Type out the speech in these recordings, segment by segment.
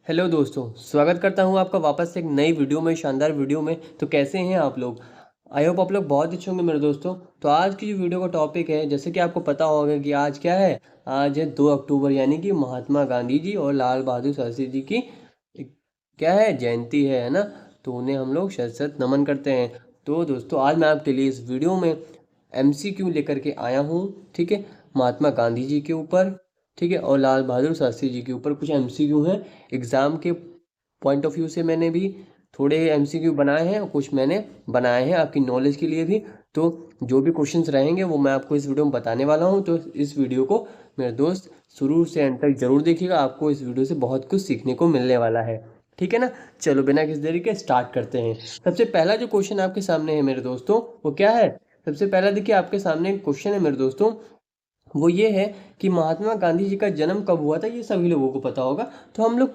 Hello दोस्तों, स्वागत करता हूँ आपका वापस से एक नई वीडियो में, शानदार वीडियो में। तो कैसे हैं आप लोग? आई होप आप लोग बहुत अच्छे होंगे मेरे दोस्तों। तो आज की जो वीडियो का टॉपिक है, जैसे कि आपको पता होगा कि आज क्या है। आज है 2 अक्टूबर, यानी कि महात्मा गांधी जी और लाल बहादुर शास्त्री जी की क्या है, जयंती है ना। तो उन्हें हम लोग शत शत नमन करते हैं। तो दोस्तों, आज मैं आपके लिए इस वीडियो में MCQ लेकर के आया हूँ। ठीक है, महात्मा गांधी जी के ऊपर, ठीक है, और लाल बहादुर शास्त्री जी के ऊपर कुछ MCQ हैं। एग्ज़ाम के पॉइंट ऑफ व्यू से मैंने भी थोड़े MCQ बनाए हैं और कुछ मैंने बनाए हैं आपकी नॉलेज के लिए भी। तो जो भी क्वेश्चंस रहेंगे वो मैं आपको इस वीडियो में बताने वाला हूँ। तो इस वीडियो को मेरे दोस्त शुरू से एंड तक जरूर देखिएगा, आपको इस वीडियो से बहुत कुछ सीखने को मिलने वाला है। ठीक है ना। चलो बिना किसी देरी के स्टार्ट करते हैं। सबसे पहला जो क्वेश्चन आपके सामने है मेरे दोस्तों, वो क्या है? सबसे पहला देखिए, आपके सामने एक क्वेश्चन है मेरे दोस्तों। वो ये है कि महात्मा गांधी जी का जन्म कब हुआ था। ये सभी लोगों को पता होगा। तो हम लोग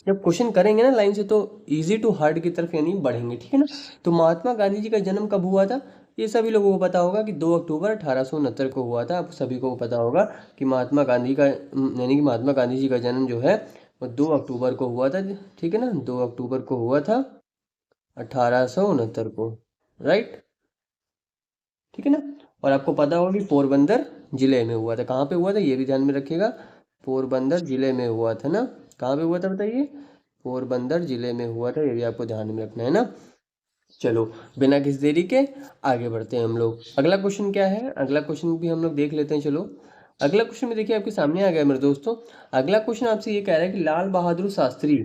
जब क्वेश्चन करेंगे ना लाइन से, तो इजी टू हार्ड की तरफ यानी बढ़ेंगे। ठीक है ना। तो महात्मा गांधी जी का जन्म कब हुआ था, ये सभी लोगों को पता होगा कि 2 अक्टूबर 1869 को हुआ था। आप सभी को पता होगा कि महात्मा गांधी का यानी कि महात्मा गांधी जी का जन्म जो है वो 2 अक्टूबर को हुआ था। ठीक है ना, 2 अक्टूबर को हुआ था 1869 को। राइट। ठीक है ना। और आपको पता होगा कि पोरबंदर जिले में हुआ था। कहाँ पे हुआ था ये भी ध्यान में रखिएगा। पोरबंदर जिले में हुआ था ना। कहाँ पे हुआ था बताइए? पोरबंदर जिले में हुआ था, ये भी आपको ध्यान में रखना है ना। चलो बिना किसी देरी के आगे बढ़ते हैं हम लोग। अगला क्वेश्चन क्या है, अगला क्वेश्चन भी हम लोग देख लेते हैं। चलो अगला क्वेश्चन में देखिए आपके सामने आ गया मेरे दोस्तों। अगला क्वेश्चन आपसे ये कह रहा है कि लाल बहादुर शास्त्री,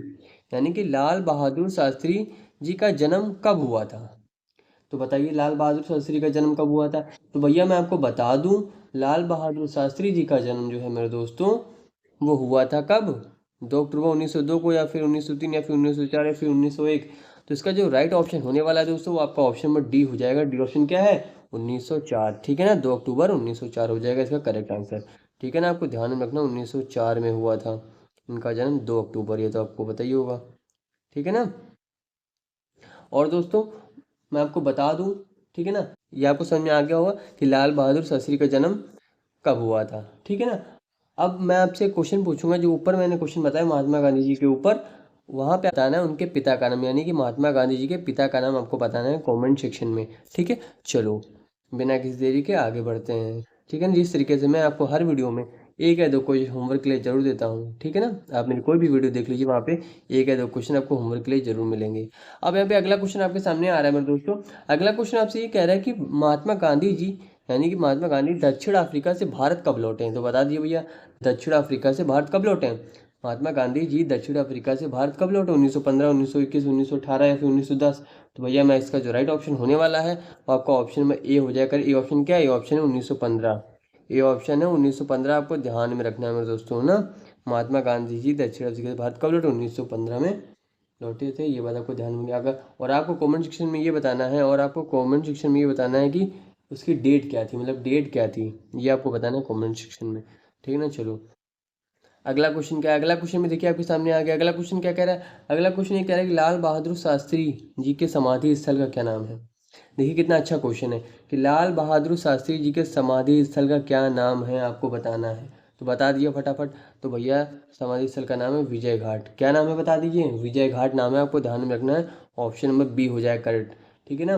यानी कि लाल बहादुर शास्त्री जी का जन्म कब हुआ था। तो बताइए लाल बहादुर शास्त्री का जन्म कब हुआ था। तो भैया मैं आपको बता दूं, लाल बहादुर शास्त्री जी का जन्म जो है मेरे दोस्तों, वो हुआ था कब? 2 अक्टूबर 1902 को, या फिर 1903, या फिर 1904, या फिर 1901। तो इसका जो राइट ऑप्शन होने वाला है दोस्तों, वो आपका ऑप्शन नंबर डी हो जाएगा। डी ऑप्शन क्या है? 1904। ठीक है ना, 2 अक्टूबर 1904 हो जाएगा इसका करेक्ट आंसर। ठीक है ना, आपको ध्यान में रखना 1904 में हुआ था इनका जन्म, 2 अक्टूबर, ये तो आपको पता ही होगा। ठीक है ना। और दोस्तों मैं आपको बता दूं, ठीक है ना, ये आपको समझ में आ गया होगा कि लाल बहादुर शास्त्री का जन्म कब हुआ था। ठीक है ना। अब मैं आपसे क्वेश्चन पूछूंगा, जो ऊपर मैंने क्वेश्चन बताया महात्मा गांधी जी के ऊपर, वहां पे बताना है उनके पिता का नाम, यानी कि महात्मा गांधी जी के पिता का नाम आपको बताना है कमेंट सेक्शन में। ठीक है। चलो बिना किसी देरी के आगे बढ़ते हैं। ठीक है ना, जिस तरीके से मैं आपको हर वीडियो में एक या दो क्वेश्चन होमवर्क के लिए जरूर देता हूँ। ठीक है ना, आप मेरी कोई भी वीडियो देख लीजिए, वहाँ पे एक या दो क्वेश्चन आपको होमवर्क के लिए जरूर मिलेंगे। अब यहाँ पे अगला क्वेश्चन आपके सामने आ रहा है मेरे दोस्तों। अगला क्वेश्चन आपसे ये कह रहा है कि महात्मा गांधी जी, यानी कि महात्मा गांधी दक्षिण अफ्रीका से भारत कब लौटे हैं। तो बता दिए भैया, दक्षिण अफ्रीका से भारत कब लौटे हैं? महात्मा गांधी जी दक्षिण अफ्रीका से भारत कब लौटे? 1915, 1921, 1918, या फिर 1910। तो भैया मैं इसका जो राइट ऑप्शन होने वाला है वो आपका ऑप्शन में ए हो जाएगा। ए ऑप्शन क्या है? ए ऑप्शन है 1915। ए ऑप्शन है 1915, आपको ध्यान में रखना है मेरे दोस्तों ना। महात्मा गांधी जी दक्षिण अफ्रीका से भारत कब लौटे? 1915 में लौटे थे। ये बात आपको ध्यान में आगा। और आपको कमेंट सेक्शन में ये बताना है, और आपको कमेंट सेक्शन में ये बताना है कि उसकी डेट क्या थी, मतलब डेट क्या थी, ये आपको बताना है कमेंट सेक्शन में। ठीक है ना। चलो अगला क्वेश्चन क्या है, अगला क्वेश्चन में देखिए आपके सामने आ गया। अगला क्वेश्चन क्या कह रहा है? अगला क्वेश्चन ये कह रहा है कि लाल बहादुर शास्त्री जी के समाधि स्थल का क्या नाम है। देखिए कितना अच्छा क्वेश्चन है कि लाल बहादुर शास्त्री जी के समाधि स्थल का क्या नाम है, आपको बताना है। तो बता दिए फटाफट। तो भैया समाधि स्थल का नाम है विजय घाट। क्या नाम है बता दीजिए? विजय घाट नाम है, आपको ध्यान में रखना है। ऑप्शन नंबर बी हो जाए करेक्ट। ठीक है ना।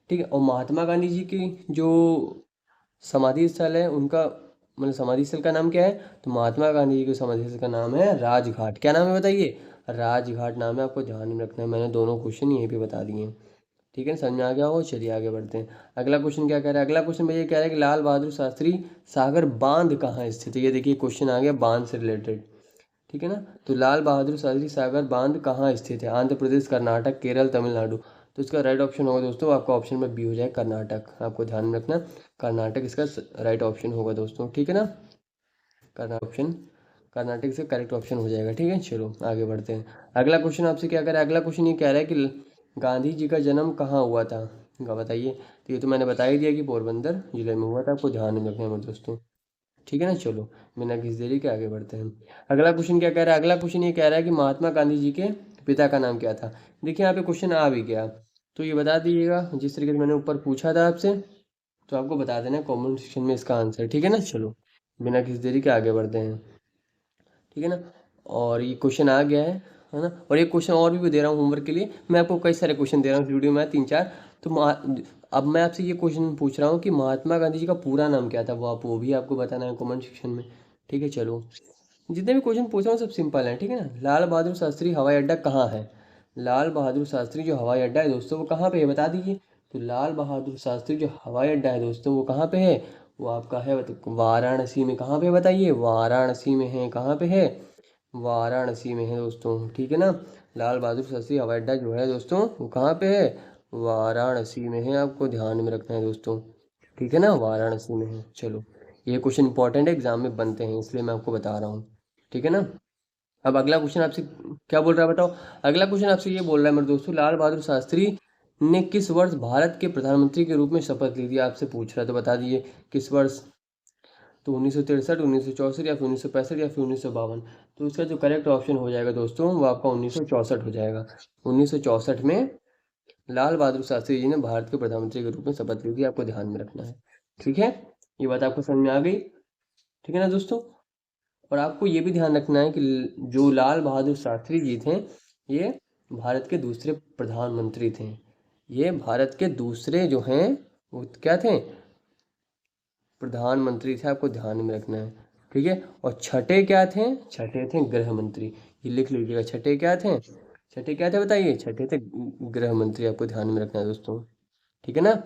ठीक है। और महात्मा गांधी जी की जो समाधि स्थल है उनका, मतलब समाधि स्थल का नाम क्या है? तो महात्मा गांधी जी के समाधि स्थल का नाम है राजघाट। क्या नाम है बताइए? राजघाट नाम है, आपको ध्यान में रखना है। मैंने दोनों क्वेश्चन यहीं पे बता दिए हैं। ठीक है, समझ में आ गया हो। चलिए आगे बढ़ते हैं। अगला क्वेश्चन क्या कह रहा है? अगला क्वेश्चन भैया कह रहा है कि लाल बहादुर शास्त्री सागर बांध कहाँ स्थित है। ये देखिए क्वेश्चन आ गया बांध से रिलेटेड। ठीक है ना। तो लाल बहादुर शास्त्री सागर बांध कहाँ स्थित है? आंध्र प्रदेश, कर्नाटक, केरल, तमिलनाडु। तो इसका राइट ऑप्शन होगा दोस्तों, आपका ऑप्शन में बी हो जाए कर्नाटक। आपको ध्यान में रखना, कर्नाटक इसका राइट ऑप्शन होगा दोस्तों। ठीक है ना। कर्नाटक ऑप्शन, कर्नाटक से करेक्ट ऑप्शन हो जाएगा। ठीक है। चलो आगे बढ़ते हैं। अगला क्वेश्चन आपसे क्या कह रहा है? अगला क्वेश्चन ये कह रहा है कि गांधी जी का जन्म कहाँ हुआ था, बताइए। तो ये तो मैंने बता ही दिया कि पोरबंदर जिले में हुआ था, आपको ध्यान में रखना है मेरे दोस्तों। ठीक है ना। चलो बिना किसी देरी के आगे बढ़ते हैं। अगला क्वेश्चन क्या कह रहा है? अगला क्वेश्चन ये कह रहा है कि महात्मा गांधी जी के पिता का नाम क्या था। देखिए यहाँ पे क्वेश्चन आ भी गया, तो ये बता दीजिएगा जिस तरीके से मैंने ऊपर पूछा था आपसे। तो आपको बता देना कमेंट सेक्शन में इसका आंसर। ठीक है ना। चलो बिना किसी देरी के आगे बढ़ते हैं। ठीक है ना। और ये क्वेश्चन आ गया है है ना। और एक क्वेश्चन और भी दे रहा हूँ होमवर्क के लिए, मैं आपको कई सारे क्वेश्चन दे रहा हूँ इस वीडियो में 3-4। तो अब मैं आपसे ये क्वेश्चन पूछ रहा हूँ कि महात्मा गांधी जी का पूरा नाम क्या था, वो भी आपको बताना है कमेंट सेक्शन में। ठीक है, चलो जितने भी क्वेश्चन पूछ रहा हूँ सब सिंपल है, ठीक है ना। लाल बहादुर शास्त्री हवाई अड्डा कहाँ है? लाल बहादुर शास्त्री जो हवाई अड्डा है दोस्तों वो कहाँ पे है बता दीजिए। तो लाल बहादुर शास्त्री जो हवाई अड्डा है दोस्तों वो कहाँ पे है? वो आपका है वाराणसी में। कहाँ पे बताइए? वाराणसी में है। कहाँ पे है? वाराणसी में है दोस्तों, ठीक है ना। लाल बहादुर शास्त्री हवाई अड्डा जो है दोस्तों वो कहाँ पे है? वाराणसी में है, आपको ध्यान में रखना है दोस्तों, ठीक है ना, वाराणसी में है। चलो ये क्वेश्चन इंपॉर्टेंट है, एग्जाम में बनते हैं इसलिए मैं आपको बता रहा हूँ, ठीक है ना। अब अगला क्वेश्चन आपसे क्या बोल रहा है बताओ। अगला क्वेश्चन आपसे ये बोल रहा है मेरे दोस्तों, लाल बहादुर शास्त्री ने किस वर्ष भारत के प्रधानमंत्री के रूप में शपथ ली थी, आपसे पूछ रहा है, तो बता दीजिए किस वर्ष। तो 1963, 1964 या फिर 1965 या फिर 1952। तो इसका जो करेक्ट ऑप्शन हो जाएगा दोस्तों वो आपका 1964 हो जाएगा। 1964 में लाल बहादुर शास्त्री जी ने भारत के प्रधानमंत्री के रूप में शपथ ली थी, आपको ध्यान में रखना है, ठीक है। ये बात आपको समझ में आ गई, ठीक है ना दोस्तों। और आपको ये भी ध्यान रखना है कि जो लाल बहादुर शास्त्री जी थे ये भारत के दूसरे प्रधानमंत्री थे। ये भारत के दूसरे जो हैं वो क्या थे? प्रधानमंत्री थे, आपको ध्यान में रखना है, ठीक है। और छठे क्या थे? छठे थे गृह मंत्री। ये लिख लीजिएगा, छठे क्या थे? छठे क्या थे बताइए? छठे थे गृह मंत्री, आपको ध्यान में रखना है दोस्तों, ठीक है ना।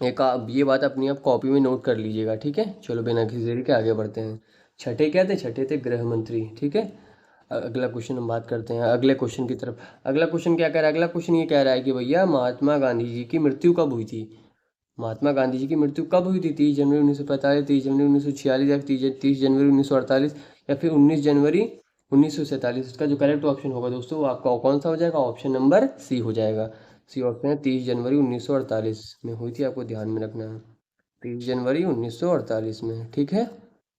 एक आप ये बात अपनी आप कॉपी में नोट कर लीजिएगा, ठीक है। चलो बिना किसी देरी के आगे बढ़ते हैं। छठे क्या थे? छठे थे गृह मंत्री, ठीक है। अगला क्वेश्चन हम बात करते हैं अगले क्वेश्चन की तरफ। अगला क्वेश्चन क्या कह रहा है? अगला क्वेश्चन ये कह रहा है कि भैया महात्मा गांधी जी की मृत्यु कब हुई थी? महात्मा गांधी जी की मृत्यु कब हुई थी? 30 जनवरी 1945, 30 जनवरी 1946 या 30 जनवरी 1948 या फिर 19 जनवरी 1947। इसका जो करेक्ट ऑप्शन होगा दोस्तों वो आपका कौन सा हो जाएगा? ऑप्शन नंबर सी हो जाएगा। सी ऑप्शन है 30 जनवरी 1948 में हुई थी, आपको ध्यान में रखना है, 30 जनवरी 1948 में, ठीक है।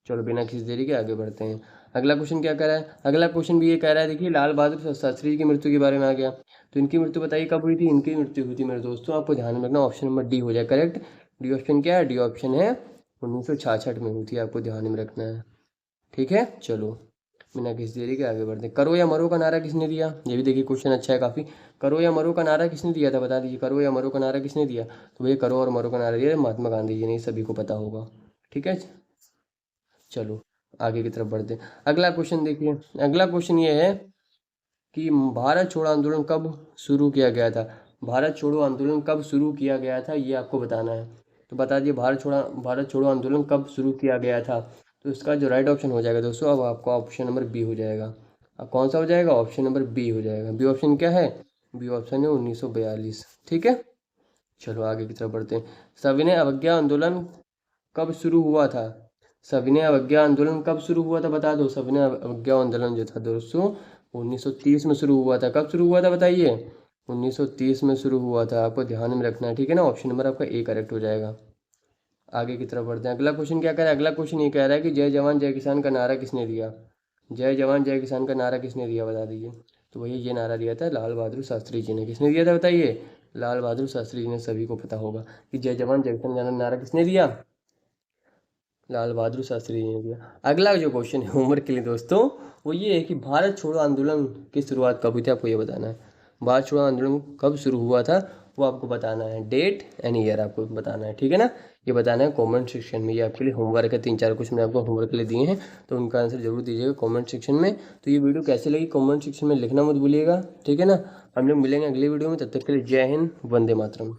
चलो बिना किसी देरी के आगे बढ़ते हैं। अगला क्वेश्चन क्या कह रहा है? अगला क्वेश्चन भी ये कह रहा है, देखिए लाल बहादुर शास्त्री जी की मृत्यु के बारे में आ गया। तो इनकी मृत्यु बताइए कब हुई थी? इनकी मृत्यु हुई थी मेरे दोस्तों, आपको ध्यान में रखना, ऑप्शन नंबर डी हो जाए करेक्ट। डी ऑप्शन क्या है? डी ऑप्शन है 1966 में हुई थी, आपको ध्यान में रखना है, ठीक है। चलो बिना किसी देरी के आगे बढ़ते हैं। करो या मरो का नारा किसने दिया? ये भी देखिए क्वेश्चन अच्छा है काफ़ी। करो या मरो का नारा किसने दिया था बता दीजिए। करो या मरो का नारा किसने दिया? तो भैया करो और मरो का नारा दिया महात्मा गांधी जी ने, सभी को पता होगा, ठीक है। चलो आगे की तरफ बढ़ते हैं। अगला क्वेश्चन देखिए, अगला क्वेश्चन ये है कि भारत छोड़ो आंदोलन कब शुरू किया गया था? भारत छोड़ो आंदोलन कब शुरू किया गया था ये आपको बताना है। तो बता दिए भारत छोड़ो आंदोलन कब शुरू किया गया था। तो इसका जो राइट ऑप्शन हो जाएगा दोस्तों अब आपका ऑप्शन नंबर बी हो जाएगा। अब कौन सा हो जाएगा? ऑप्शन नंबर बी हो जाएगा। बी ऑप्शन क्या है? बी ऑप्शन है 1942, ठीक है। चलो आगे की तरफ बढ़ते हैं। सविनय अवज्ञा आंदोलन कब शुरू हुआ था? सविनय अवज्ञा आंदोलन कब शुरू हुआ था बता दो। सविनय अवज्ञा आंदोलन जो था दोस्तों 1930 में शुरू हुआ था। कब शुरू हुआ था बताइए? 1930 में शुरू हुआ था, आपको ध्यान में रखना है, ठीक है ना। ऑप्शन नंबर आपका ए करेक्ट हो जाएगा। आगे की तरफ बढ़ते हैं। अगला क्वेश्चन क्या कह रहा है? अगला क्वेश्चन ये कह रहा है कि जय जवान जय किसान का नारा किसने दिया? जय जवान जय किसान का नारा किसने दिया बता दीजिए। तो भैया ये नारा दिया था लाल बहादुर शास्त्री जी ने। किसने दिया था बताइए? लाल बहादुर शास्त्री जी ने, सभी को पता होगा कि जय जवान जय किसान का नारा किसने दिया? लाल बहादुर शास्त्री जी ने दिया। अगला जो क्वेश्चन है होमवर्क के लिए दोस्तों वो ये है कि भारत छोड़ो आंदोलन की शुरुआत कब हुई थी, आपको ये बताना है। भारत छोड़ो आंदोलन कब शुरू हुआ था वो आपको बताना है, डेट एंड ईयर आपको बताना है, ठीक है ना। ये बताना है कमेंट सेक्शन में। ये आपके लिए होमवर्क है, 3-4 क्वेश्चन मैंने आपको होमवर्क के लिए दिए हैं तो उनका आंसर जरूर दीजिएगा कमेंट सेक्शन में। तो ये वीडियो कैसे लगी कमेंट सेक्शन में लिखना मत भूलिएगा, ठीक है ना। हम लोग मिलेंगे अगली वीडियो में, तब तक के लिए जय हिंद, वंदे मातरम।